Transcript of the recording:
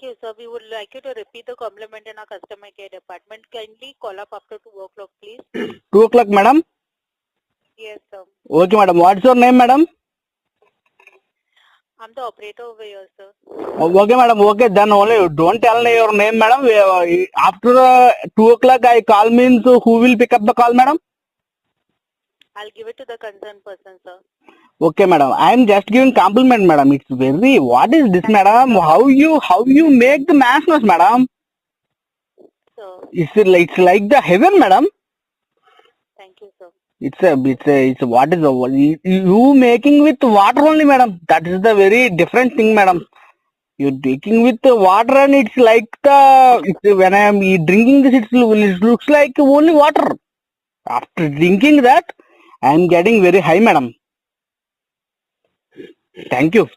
you, sir. We would like you to repeat the compliment in our customer care department. Kindly call up after 2 o'clock, please. 2 o'clock, madam? Yes, sir. Okay, madam. What's your name, madam? I'm the operator over here, sir. Okay, madam. Okay, then only don't tell me your name, madam. After 2 o'clock, I call means who will pick up the call, madam? I'll give it to the concerned person, sir. Okay, madam. I am just giving compliment, madam. It's very. What is this, Thank madam? you, sir. How you make the mass noise, madam? So, It's like the heaven, madam. thank you, sir. It's what is the you making with water only, madam? That is the very different thing, madam. You taking with the water and it's like when I am drinking this, it looks like only water. After drinking that, I am getting very high, madam. Thank you.